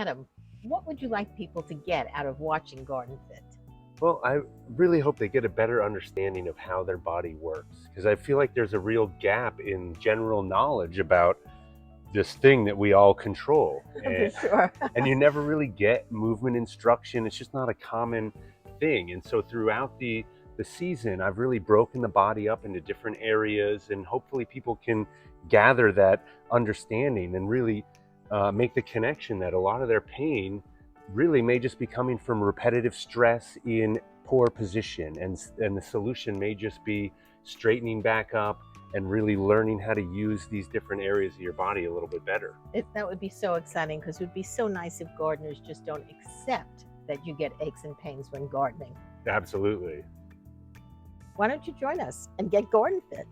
Adam, what would you like people to get out of watching GardenFit? Well, I really hope they get a better understanding of how their body works, because I feel like there's a real gap in general knowledge about this thing that we all control. For sure. And you never really get movement instruction. It's just not a common thing. And so throughout the season, I've really broken the body up into different areas, and hopefully people can gather that understanding and really make the connection that a lot of their pain really may just be coming from repetitive stress in poor position, and the solution may just be straightening back up and really learning how to use these different areas of your body a little bit better. That would be so exciting, because it would be so nice if gardeners just don't accept that you get aches and pains when gardening. Absolutely. Why don't you join us and get GardenFit?